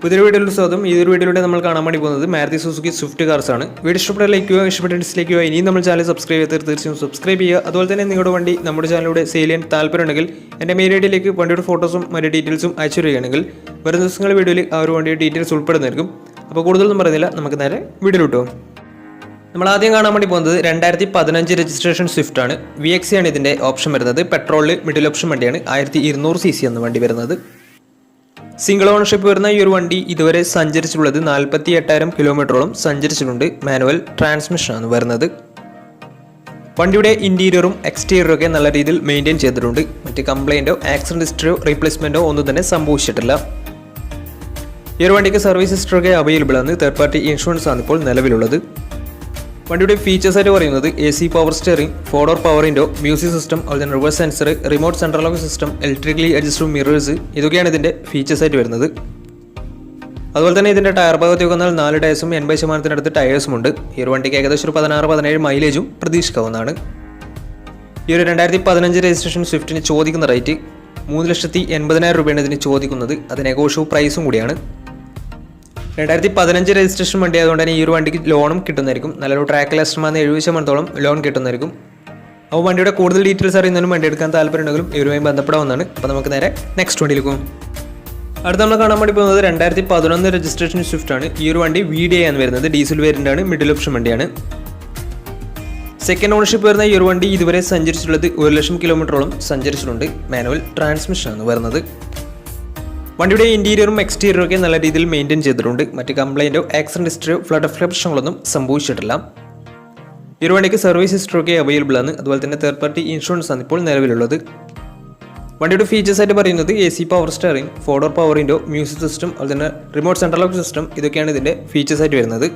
പുതിയൊരു വീഡിയോയിൽ സ്വാഗതം. ഈ ഒരു വീഡിയോയിലൂടെ നമ്മൾ കാണാൻ വേണ്ടി പോകുന്നത് മാരുതി സുസുക്കി സ്വിഫ്റ്റ് കാർസ് ആണ്. വീഡിയോ ഇഷ്ടപ്പെട്ട ലൈക്ക് ചെയ്യുക, ഇഷ്ടപ്പെട്ട ഡിസ്ലൈക്ക് ചെയ്യുക. ഇനിയും നമ്മൾ ചാനൽ സബ്സ്ക്രൈബ് ചെയ്ത് തീർച്ചയായും സബ്സ്ക്രൈബ് ചെയ്യുക. അതുപോലെ തന്നെ നിങ്ങളുടെ വണ്ടി നമ്മുടെ ചാനലിലൂടെ സെയിൽ ചെയ്യാൻ താല്പര്യമുണ്ടെങ്കിൽ എൻ്റെ മെയിൽ ഐഡിയിലേക്ക് വണ്ടിയുടെ ഫോട്ടോസും മറ്റു ഡീറ്റെയിൽസും അയച്ചു തരികയാണെങ്കിൽ വരുന്ന ദിവസങ്ങളുടെ വീഡിയോയിൽ ആ ഒരു വണ്ടിയുടെ ഡീറ്റെയിൽസ് ഉൾപ്പെടുന്നതായിരിക്കും. അപ്പോൾ കൂടുതലൊന്നും പറയുന്നില്ല, നമുക്ക് നേരെ വീഡിയോയിലോട്ട് പോകും. നമ്മൾ ആദ്യം കാണാൻ വേണ്ടി പോകുന്നത് 2015 രജിസ്ട്രേഷൻ സ്വിഫ്റ്റ് ആണ്. VXC ആണ് ഇതിൻ്റെ ഓപ്ഷൻ വരുന്നത്. പെട്രോളിൽ മിഡിൽ ഓപ്ഷൻ വണ്ടിയാണ്. 1200 cc എന്ന വണ്ടി വരുന്നത്. സിംഗിൾ ഓണർഷിപ്പ് വരുന്ന ഈ ഒരു വണ്ടി ഇതുവരെ സഞ്ചരിച്ചിട്ടുള്ളത് 48,000 കിലോമീറ്ററോളം സഞ്ചരിച്ചിട്ടുണ്ട്. മാനുവൽ ട്രാൻസ്മിഷനാണ് വരുന്നത്. വണ്ടിയുടെ ഇന്റീരിയറും എക്സ്റ്റീരിയറും ഒക്കെ നല്ല രീതിയിൽ മെയിൻറ്റെയിൻ ചെയ്തിട്ടുണ്ട്. മറ്റ് കംപ്ലൈൻറ്റോ ആക്സിഡന്റ് ഹിസ്റ്ററിയോ റീപ്ലേസ്മെൻറ്റോ ഒന്നും തന്നെ സംഭവിച്ചിട്ടില്ല. ഈ ഒരു വണ്ടിക്ക് സർവീസ് ഹിസ്റ്ററൊക്കെ അവൈലബിൾ ആണ്. തേർഡ് പാർട്ടി ഇൻഷുറൻസ് ആണ് ഇപ്പോൾ നിലവിലുള്ളത്. വണ്ടിയുടെ ഫീച്ചേഴ്സ് ആയിട്ട് പറയുന്നത് AC power steering, 4-door power window, music system, അതുപോലെ തന്നെ reverse sensor, remote central lock system, electrically adjustable mirrors, ഇതൊക്കെയാണ് ഇതിൻ്റെ ഫീച്ചേഴ്സ് ആയിട്ട് വരുന്നത്. അതുപോലെ തന്നെ ഇതിൻ്റെ ടയർ ഭാഗത്തേക്ക് വന്നാൽ 4 ടയേഴ്സും 80% ടയേഴ്സും ഉണ്ട്. ഈ ഒരു വണ്ടിക്ക് ഏകദേശം ഒരു 16-17 മൈലേജും പ്രതീക്ഷിക്കാവുന്നതാണ്. ഈ ഒരു 2015 രജിസ്ട്രേഷൻ സ്വിഫ്റ്റിന് ചോദിക്കുന്ന റേറ്റ് 3,80,000 രൂപയാണ് ഇതിന് ചോദിക്കുന്നത്. അത് നെഗോഷ്യബിൾ പ്രൈസും കൂടിയാണ്. 2015 രജിസ്ട്രേഷൻ വണ്ടി ആയതുകൊണ്ട് തന്നെ ഈ ഒരു വണ്ടിക്ക് ലോണും കിട്ടുന്നതായിരിക്കും. നല്ലൊരു ട്രാക്ക് ലസ്റ്റർമാന്ന് 70% ലോൺ കിട്ടുന്നതായിരിക്കും. അപ്പോൾ വണ്ടിയുടെ കൂടുതൽ ഡീറ്റെയിൽസ് അറിയുന്നതിനും വണ്ടി എടുക്കാൻ താല്പര്യമുണ്ടെങ്കിലും ഇവരുമായി ബന്ധപ്പെടാവുന്നതാണ്. അപ്പോൾ നമുക്ക് നേരെ നെക്സ്റ്റ് വണ്ടിയിലേക്ക് പോകും. അടുത്ത നമ്മൾ കാണാൻ വേണ്ടി പോകുന്നത് 2011 രജിസ്ട്രേഷൻ സ്വിഫ്റ്റ് ആണ്. ഈ ഒരു വണ്ടി VDI ആണ് വരുന്നത്. ഡീസൽ വേരിയൻ്റ് ആണ്. മിഡിൽ ഓപ്ഷൻ വണ്ടിയാണ്. സെക്കൻഡ് ഓണർഷിപ്പ് വരുന്ന ഈ ഒരു വണ്ടി ഇതുവരെ സഞ്ചരിച്ചിട്ടുള്ളത് 1,00,000 കിലോമീറ്ററോളം സഞ്ചരിച്ചിട്ടുണ്ട്. മാനുവൽ ട്രാൻസ്മിഷനാണ് വരുന്നത്. വണ്ടിയുടെ ഇന്റീരിയറും എക്സ്റ്റീരിയറും ഒക്കെ നല്ല രീതിയിൽ മെയിൻറ്റെയിൻ ചെയ്തിട്ടുണ്ട്. മറ്റ് കംപ്ലൈൻറ്റോ ആക്സിഡന്റ് ഹിസ്റ്ററിയോ ഫ്ലഡ് പ്രശ്നങ്ങളൊന്നും സംഭവിച്ചിട്ടില്ല. ഈ ഒരു വണ്ടിക്ക് സർവീസ് ഹിസ്റ്ററി ഒക്കെ അവൈലബിൾ ആണ്. അതുപോലെ തന്നെ തേർഡ് പാർട്ടി ഇൻഷുറൻസ് ആണ് ഇപ്പോൾ നിലവിലുള്ളത്. വണ്ടിയുടെ ഫീച്ചേഴ്സ് ആയിട്ട് പറയുന്നത് AC power steering, 4-door power window, music system, അതുപോലെ തന്നെ റിമോട്ട് സെൻട്രൽ ലോക്ക് സിസ്റ്റം, ഇതൊക്കെയാണ് ഇതിൻ്റെ ഫീച്ചേഴ്സ് ആയിട്ട് വരുന്നത്.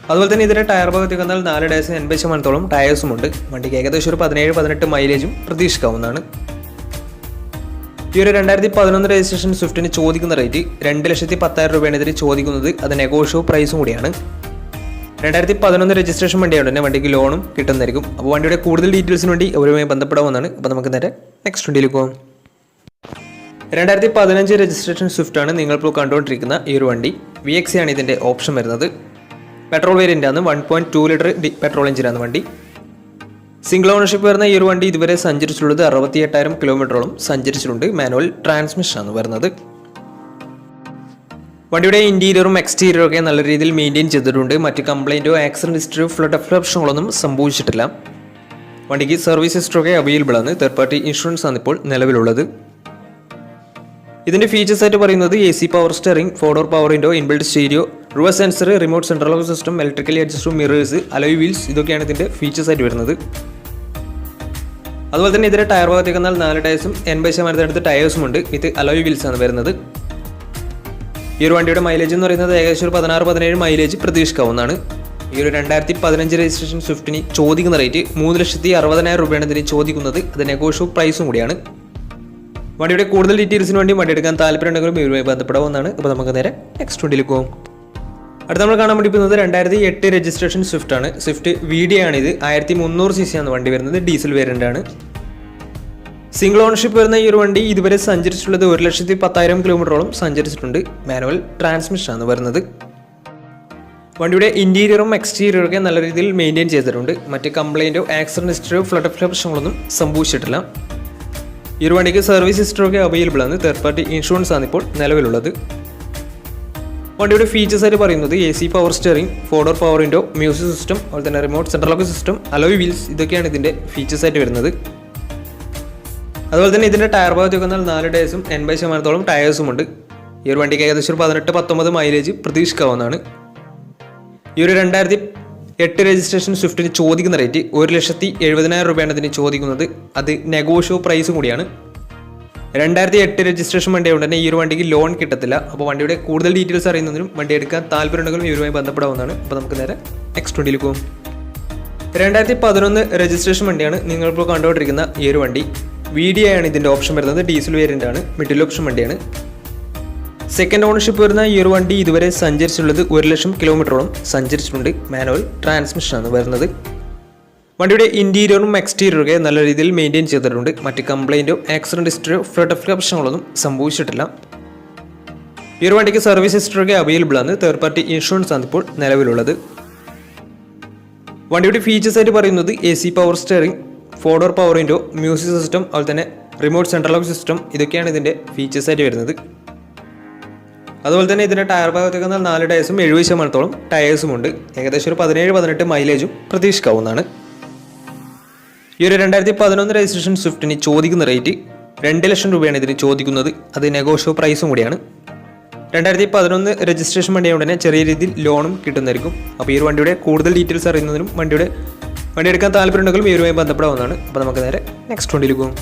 അതുപോലെ തന്നെ ഇതിൻ്റെ ടയർ ഭാഗത്തേക്ക് വന്നാൽ 4 ടയേഴ്സ് 80% ടയേഴ്സും ഉണ്ട്. വണ്ടിക്ക് ഏകദേശം ഒരു 17-18 മൈലേജും പ്രതീക്ഷിക്കാവുന്നതാണ്. ഈ ഒരു 2011 രജിസ്ട്രേഷൻ സ്വിഫ്റ്റിന് ചോദിക്കുന്ന റേറ്റ് 2,10,000 രൂപയാണ് ഇതിന് ചോദിക്കുന്നത്. അത് നെഗോഷ്യബിൾ പ്രൈസും കൂടിയാണ്. 2011 രജിസ്ട്രേഷൻ വണ്ടിയായതുകൊണ്ട് തന്നെ വണ്ടിക്ക് ലോണും കിട്ടുന്നതായിരിക്കും. അപ്പോൾ വണ്ടിയുടെ കൂടുതൽ ഡീറ്റെയിൽസിന് വേണ്ടി അവരുമായി ബന്ധപ്പെടാവുന്നതാണ്. അപ്പോൾ നമുക്ക് നേരെ നെക്സ്റ്റ് വണ്ടിയിലേക്ക് പോകാം. 2015 രജിസ്ട്രേഷൻ സ്വിഫ്റ്റ് ആണ് നിങ്ങളിപ്പോൾ കണ്ടുകൊണ്ടിരിക്കുന്ന ഈ ഒരു വണ്ടി. VXC ആണ് ഇതിൻ്റെ ഓപ്ഷൻ വരുന്നത്. പെട്രോൾ വേരിയൻ്റ് ആണ്. 1.2 ലിറ്റർ പെട്രോൾ എഞ്ചിനാണ് വണ്ടി. സിംഗിൾ ഓണർഷിപ്പ് വരുന്ന ഈ ഒരു വണ്ടി ഇതുവരെ സഞ്ചരിച്ചിട്ടുള്ളത് 68,000 കിലോമീറ്ററോളം സഞ്ചരിച്ചിട്ടുണ്ട്. മാനുവൽ ട്രാൻസ്മിഷനാണ് വരുന്നത്. വണ്ടിയുടെ ഇന്റീരിയറും എക്സ്റ്റീരിയറും ഒക്കെ നല്ല രീതിയിൽ മെയിൻറ്റെയിൻ ചെയ്തിട്ടുണ്ട്. മറ്റ് കംപ്ലൈൻറ്റോ ആക്സിഡന്റ് ഹിസ്റ്ററിയോ ഫ്ലഡ് പ്രശ്നങ്ങളൊന്നും സംഭവിച്ചിട്ടില്ല. വണ്ടിക്ക് സർവീസ് ഹിസ്റ്ററി ഒക്കെ അവൈലബിൾ ആണ്. തേർഡ് പാർട്ടി ഇൻഷുറൻസ് ആണ് ഇപ്പോൾ നിലവിലുള്ളത്. ഇതിൻ്റെ ഫീച്ചേഴ്സ് ആയിട്ട് പറയുന്നത് AC power steering, 4-door power window, inbuilt stereo, reverse sensor, remote central lock system, electrically adjustable mirrors, alloy wheels, ഇതൊക്കെയാണ് ഇതിൻ്റെ ഫീച്ചേഴ്സ് ആയിട്ട് വരുന്നത്. അതുപോലെ തന്നെ ഇതിൻ്റെ ടയർ ഭാഗത്തേക്ക് വന്നാൽ 4 ടയേഴ്സും 80% ടയേഴ്സും ഉണ്ട്. ഇത് അലോയ് വീൽസ് ആണ് വരുന്നത്. ഈ ഒരു വണ്ടിയുടെ മൈലേജ് എന്ന് പറയുന്നത് ഏകദേശം ഒരു 16-17 മൈലേജ് പ്രതീക്ഷിക്കാവുന്നതാണ്. ഈ ഒരു 2015 രജിസ്ട്രേഷൻ സ്വിഫ്റ്റിന് ചോദിക്കുന്ന റേറ്റ് 3,60,000 രൂപയാണ് ഇതിന് ചോദിക്കുന്നത്. അത് നെഗോഷ്യബിൾ പ്രൈസും കൂടിയാണ്. വണ്ടിയുടെ കൂടുതൽ ഡീറ്റെയിൽസിന് വേണ്ടി വണ്ടി എടുക്കാൻ താല്പര്യമുണ്ടെങ്കിലും ഇവരുമായി ബന്ധപ്പെടാവുന്നതാണ്. അപ്പോൾ നമുക്ക് നേരെ നെക്സ്റ്റ് വണ്ടിയിലേക്ക് പോകും. അടുത്ത നമ്മൾ കാണാൻ വേണ്ടി പോകുന്നത് 2008 രജിസ്ട്രേഷൻ സ്വിഫ്റ്റ് ആണ്. സ്വിഫ്റ്റ് VDI ആണ്. ഇത് 1300 cc ആണ് വണ്ടി വരുന്നത്. ഡീസൽ വേരിയൻ്റ് ആണ്. സിംഗിൾ ഓണർഷിപ്പ് വരുന്ന ഈ ഒരു വണ്ടി ഇതുവരെ സഞ്ചരിച്ചിട്ടുള്ളത് 1,10,000 കിലോമീറ്ററോളം സഞ്ചരിച്ചിട്ടുണ്ട്. മാനുവൽ ട്രാൻസ്മിഷൻ ആണ് വരുന്നത്. വണ്ടിയുടെ ഇന്റീരിയറും എക്സ്റ്റീരിയറും ഒക്കെ നല്ല രീതിയിൽ മെയിൻറ്റെയിൻ ചെയ്തിട്ടുണ്ട്. മറ്റ് കംപ്ലൈൻറ്റോ ആക്സിഡന്റ് ഹിസ്റ്ററിയോ ഫ്ലഡ് പ്രശ്നങ്ങളൊന്നും സംഭവിച്ചിട്ടില്ല. ഈ ഒരു വണ്ടിക്ക് സർവീസ് ഹിസ്റ്ററി ഒക്കെ അവൈലബിൾ ആണ്. തേർഡ് പാർട്ടി ഇൻഷുറൻസ് ആണ് ഇപ്പോൾ നിലവിലുള്ളത്. വണ്ടിയുടെ ഫീച്ചേഴ്സ് ആയിട്ട് പറയുന്നത് AC power steering, 4-door power window, music system, അതുപോലെ തന്നെ remote central lock system, alloy wheels, ഇതൊക്കെയാണ് ഇതിൻ്റെ ഫീച്ചേഴ്സ് ആയിട്ട് വരുന്നത്. അതുപോലെ തന്നെ ഇതിൻ്റെ ടയർ ഭാഗത്തേക്ക് വന്നാൽ 4 ടയേഴ്സും 80% ടയേഴ്സും ഉണ്ട്. ഈ ഒരു വണ്ടിക്ക് ഏകദേശം 18-19 മൈലേജ് പ്രതീക്ഷിക്കാവുന്നതാണ്. ഈ ഒരു 2008 രജിസ്ട്രേഷൻ സ്വിഫ്റ്റിന് ചോദിക്കുന്ന റേറ്റ് 1,70,000 രൂപയാണ് ഇതിന് ചോദിക്കുന്നത്. അത് നെഗോഷ്യബിൾ പ്രൈസും കൂടിയാണ്. 2008 രജിസ്ട്രേഷൻ വണ്ടി ആയതുകൊണ്ട് തന്നെ ഈ ഒരു വണ്ടിക്ക് ലോൺ കിട്ടത്തില്ല. അപ്പോൾ വണ്ടിയുടെ കൂടുതൽ ഡീറ്റെയിൽസ് അറിയുന്നതിനും വണ്ടി എടുക്കാൻ താല്പര്യമുണ്ടെങ്കിലും ഇവരുമായി ബന്ധപ്പെടാവുന്നതാണ്. അപ്പോൾ നമുക്ക് നേരെ നെക്സ്റ്റ് വണ്ടിയിലേക്ക് പോകും. 2011 രജിസ്ട്രേഷൻ വണ്ടിയാണ് നിങ്ങളിപ്പോൾ കണ്ടുകൊണ്ടിരിക്കുന്ന ഈ ഒരു വണ്ടി. VDI ആണ് ഇതിൻ്റെ ഓപ്ഷൻ വരുന്നത്. ഡീസൽ വേരിയൻ്റ് ആണ്. മിഡിൽ ഓപ്ഷൻ വണ്ടിയാണ്. സെക്കൻഡ് ഓണർഷിപ്പ് വരുന്ന ഈ ഒരു വണ്ടി ഇതുവരെ സഞ്ചരിച്ചിട്ടുള്ളത് 1,00,000 കിലോമീറ്ററോളം സഞ്ചരിച്ചിട്ടുണ്ട്. മാനുവൽ ട്രാൻസ്മിഷൻ ആണ് വരുന്നത്. വണ്ടിയുടെ ഇൻറ്റീരിയറും എക്സ്റ്റീരിയറൊക്കെ നല്ല രീതിയിൽ മെയിൻറ്റെയിൻ ചെയ്തിട്ടുണ്ട്. മറ്റ് കംപ്ലൈൻറ്റോ ആക്സിഡൻറ്റ് ഹിസ്റ്ററിയോ ഫ്ലഡ് പ്രശ്നങ്ങളൊന്നും സംഭവിച്ചിട്ടില്ല. ഈ ഒരു വണ്ടിക്ക് സർവീസ് ഹിസ്റ്ററൊക്കെ അവൈലബിൾ ആണ്. തേർഡ് പാർട്ടി ഇൻഷുറൻസ് ആണ് ഇപ്പോൾ നിലവിലുള്ളത്. വണ്ടിയുടെ ഫീച്ചേഴ്സ് ആയിട്ട് പറയുന്നത് AC power steering, 4-door power window, music system, അതുപോലെ തന്നെ റിമോട്ട് സെൻട്രൽ ലോക്ക് സിസ്റ്റം, ഇതൊക്കെയാണ് ഇതിൻ്റെ ഫീച്ചേഴ്സ് ആയിട്ട് വരുന്നത്. അതുപോലെ തന്നെ ഇതിൻ്റെ ടയർ ഭാഗത്തേക്ക് 4 ടയേഴ്സും 70% ടയേഴ്സും ഉണ്ട്. ഏകദേശം ഒരു 17-18 മൈലേജും പ്രതീക്ഷിക്കാവുന്നതാണ്. ഈ ഒരു 2011 രജിസ്ട്രേഷൻ സ്വിഫ്റ്റിന് ചോദിക്കുന്ന റേറ്റ് 2 ലക്ഷം രൂപയാണ് ഇതിന് ചോദിക്കുന്നത്. അത് നെഗോഷ്യബിൾ പ്രൈസും കൂടിയാണ്. 2011 രജിസ്ട്രേഷൻ വണ്ടിയായതുകൊണ്ട് തന്നെ ചെറിയ രീതിയിൽ ലോണും കിട്ടുന്നതായിരിക്കും. അപ്പോൾ ഈ ഒരു വണ്ടിയുടെ കൂടുതൽ ഡീറ്റെയിൽസ് അറിയുന്നതിനും വണ്ടി എടുക്കാൻ താല്പര്യമുണ്ടെങ്കിലും ഈ ഒരുമായി ബന്ധപ്പെടാവുന്നതാണ്. അപ്പോൾ നമുക്ക് നേരെ നെക്സ്റ്റ് വണ്ടിയിൽ പോകും.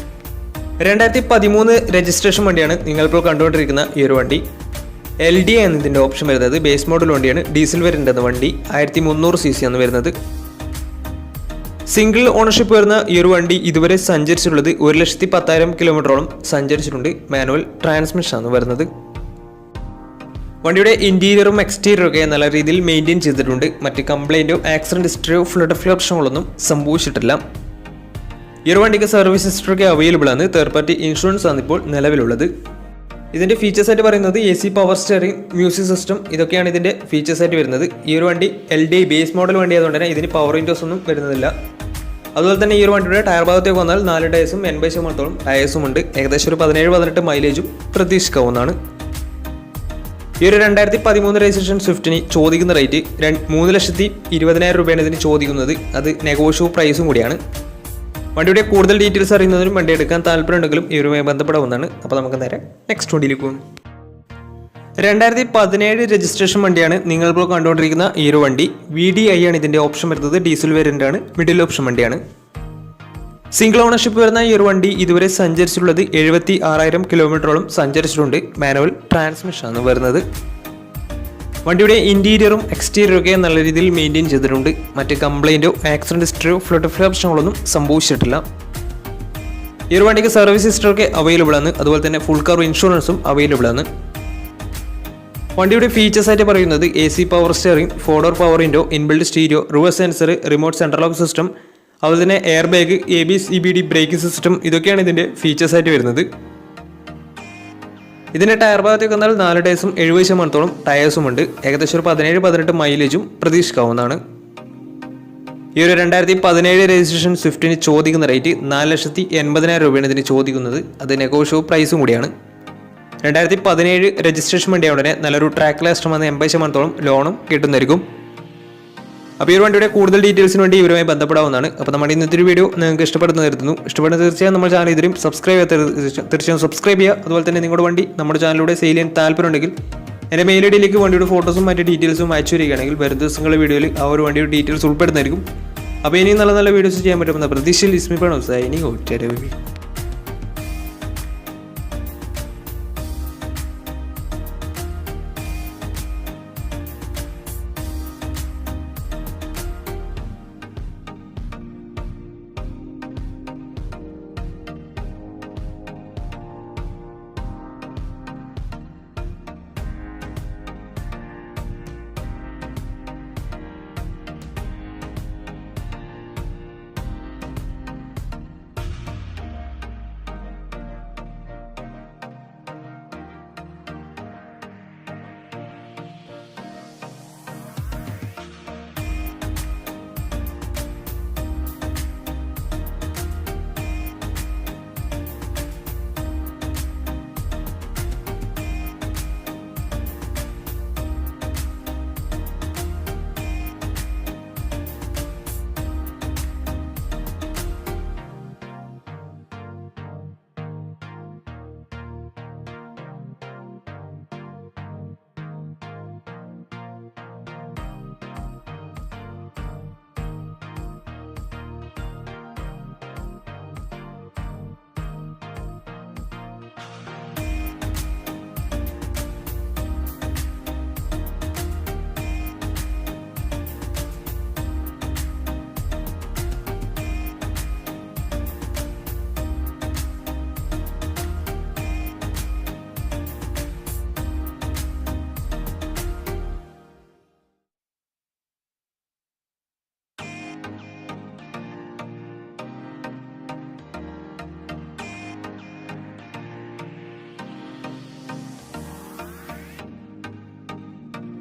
2013 രജിസ്ട്രേഷൻ വണ്ടിയാണ് നിങ്ങളിപ്പോൾ കണ്ടുകൊണ്ടിരിക്കുന്ന ഈ ഒരു വണ്ടി. LD ആണ് ഇതിൻ്റെ ഓപ്ഷൻ വരുന്നത്. ബേസ് മോഡൽ വണ്ടിയാണ്. ഡീസൽ വേരിയൻ്റ് എന്ന വണ്ടി 1300 cc ആണ് വരുന്നത്. സിംഗിൾ ഓണർഷിപ്പ് വരുന്ന ഈ ഒരു വണ്ടി ഇതുവരെ സഞ്ചരിച്ചിട്ടുള്ളത് 1,10,000 കിലോമീറ്ററോളം സഞ്ചരിച്ചിട്ടുണ്ട്. മാനുവൽ ട്രാൻസ്മിഷൻ ആണ് വരുന്നത്. വണ്ടിയുടെ ഇൻറ്റീരിയറും എക്സ്റ്റീരിയറും ഒക്കെ നല്ല രീതിയിൽ മെയിൻറ്റെയിൻ ചെയ്തിട്ടുണ്ട്. മറ്റ് കംപ്ലൈൻറ്റോ ആക്സിഡൻറ്റ് ഹിസ്റ്ററിയോ ഫ്ലഡ് പ്രശ്നങ്ങളൊന്നും സംഭവിച്ചിട്ടില്ല. ഈ ഒരു വണ്ടിക്ക് സർവീസ് ഹിസ്റ്ററൊക്കെ അവൈലബിൾ ആണ്. തേർഡ് പാർട്ടി ഇൻഷുറൻസ് ആണ് ഇപ്പോൾ നിലവിലുള്ളത്. ഇതിൻ്റെ ഫീച്ചേഴ്സ് ആയിട്ട് പറയുന്നത് AC power steering, music system, ഇതൊക്കെയാണ് ഇതിൻ്റെ ഫീച്ചേഴ്സ് ആയിട്ട് വരുന്നത്. ഈ ഒരു വണ്ടി LD ബേസ് മോഡൽ വണ്ടി ആയതുകൊണ്ട് തന്നെ ഇതിന് പവർ വിൻഡോസ് ഒന്നും വരുന്നതില്ല. അതുപോലെ തന്നെ ഈ ഒരു വണ്ടിയുടെ ടയർ ഭാഗത്തേക്ക് വന്നാൽ 4 ടയേഴ്സും 80% ടയേഴ്സും ഉണ്ട്. ഏകദേശം ഒരു 17-18 മൈലേജും പ്രതീക്ഷിക്കാവുന്നതാണ്. ഈ ഒരു 2013 രജിസ്ട്രേഷൻ സ്വിഫ്റ്റിന് ചോദിക്കുന്ന റേറ്റ് 3,20,000 രൂപയാണ് ഇതിന് ചോദിക്കുന്നത്. അത് നെഗോഷ്യബിൾ പ്രൈസും കൂടിയാണ്. വണ്ടിയുടെ കൂടുതൽ ഡീറ്റെയിൽസ് അറിയുന്നതിനും വണ്ടി എടുക്കാൻ താല്പര്യമുണ്ടെങ്കിലും ഈ ഒരുമായി ബന്ധപ്പെടാവുന്നതാണ്. അപ്പോൾ നമുക്ക് നേരെ നെക്സ്റ്റ് വണ്ടിയിലേക്ക് പോകും. 2017 രജിസ്ട്രേഷൻ വണ്ടിയാണ് നിങ്ങളിപ്പോൾ കണ്ടുകൊണ്ടിരിക്കുന്ന ഈ ഒരു വണ്ടി. VDI ആണ് ഇതിൻ്റെ ഓപ്ഷൻ വരുന്നത്. ഡീസൽ വേരിയൻ്റ് ആണ്. മിഡിൽ ഓപ്ഷൻ വണ്ടിയാണ്. സിംഗിൾ ഓണർഷിപ്പ് വരുന്ന ഈ ഒരു വണ്ടി ഇതുവരെ സഞ്ചരിച്ചിട്ടുള്ളത് 76,000 കിലോമീറ്ററോളം സഞ്ചരിച്ചിട്ടുണ്ട്. മാനുവൽ ട്രാൻസ്മിഷൻ ആണ് വരുന്നത്. വണ്ടിയുടെ ഇൻറ്റീരിയറും എക്സ്റ്റീരിയറും ഒക്കെ നല്ല രീതിയിൽ മെയിൻറ്റെയിൻ ചെയ്തിട്ടുണ്ട്. മറ്റ് കംപ്ലൈൻറ്റോ ആക്സിഡൻറ്റ് ഹിസ്റ്ററിയോ ഫ്ലഡ് പ്രശ്നങ്ങളൊന്നും സംഭവിച്ചിട്ടില്ല. ഈ ഒരു വണ്ടിക്ക് സർവീസ് ഹിസ്റ്ററൊക്കെ അവൈലബിൾ ആണ്. അതുപോലെ തന്നെ ഫുൾ കവർ ഇൻഷുറൻസും അവൈലബിൾ ആണ്. വണ്ടിയുടെ ഫീച്ചേഴ്സ് ആയിട്ട് പറയുന്നത് AC power steering, 4-door power window, inbuilt stereo, reverse sensor, remote central lock system, അതുപോലെ തന്നെ air bag, ABS EBD braking system, ഇതൊക്കെയാണ് ഇതിൻ്റെ ഫീച്ചേഴ്സ് ആയിട്ട് വരുന്നത്. ഇതിൻ്റെ ടയർ ഭാഗത്തേക്ക് വന്നാൽ 4 ടയേഴ്സും 70% ടയേഴ്സും ഉണ്ട്. ഏകദേശം ഒരു 17-18 മൈലേജും പ്രതീക്ഷിക്കാവുന്നതാണ്. ഈ ഒരു 2017 രജിസ്ട്രേഷൻ സ്വിഫ്റ്റിന് ചോദിക്കുന്ന റേറ്റ് 4,80,000 രൂപയാണ് ഇതിന് ചോദിക്കുന്നത്. അത് നെഗോഷ്യബിൾ പ്രൈസും കൂടിയാണ്. 2017 രജിസ്ട്രേഷൻ വണ്ടിയാവുകൊണ്ട് തന്നെ നല്ലൊരു ട്രാക്ക് ലാസ്റ്റ് വന്ന് 80% ലോണും കിട്ടുന്നതായിരിക്കും. അപ്പോൾ ഈ ഒരു വണ്ടിയുടെ കൂടുതൽ ഡീറ്റെയിൽസിന് വേണ്ടി ഇവരുമായി ബന്ധപ്പെടാവുന്നതാണ്. അപ്പോൾ നമ്മുടെ ഇന്നത്തെ ഒരു വീഡിയോ നിങ്ങൾക്ക് ഇഷ്ടപ്പെടുന്ന കരുതുന്നു. ഇഷ്ടപ്പെടുന്ന തീർച്ചയായും നമ്മുടെ ചാനൽ ഇതിലും സബ്സ്ക്രൈബ് ചെയ്യാത്ത തീർച്ചയായും സബ്സ്ക്രൈബ് ചെയ്യുക. അതുപോലെ തന്നെ നിങ്ങളുടെ വണ്ടി നമ്മുടെ ചാനലിലൂടെ സെയിൽ ചെയ്യാൻ താല്പര്യമുണ്ടെങ്കിൽ എൻ്റെ മെയിൽ ID വണ്ടിയുടെ ഫോട്ടോസും മറ്റ് ഡീറ്റെയിൽസും അയച്ചു വരികയാണെങ്കിൽ വരും ദിവസങ്ങളുടെ വീഡിയോയിൽ ആ ഒരു വണ്ടിയുടെ ഡീറ്റെയിൽസ് ഉൾപ്പെടുന്നതായിരിക്കും. അപ്പോൾ ഇനിയും നല്ല നല്ല വീഡിയോസ് ചെയ്യാൻ പറ്റുമെന്ന പ്രതീക്ഷയിൽ ഇസ്മിപ്പാണ് സൈനിങ് ഔട്ട്.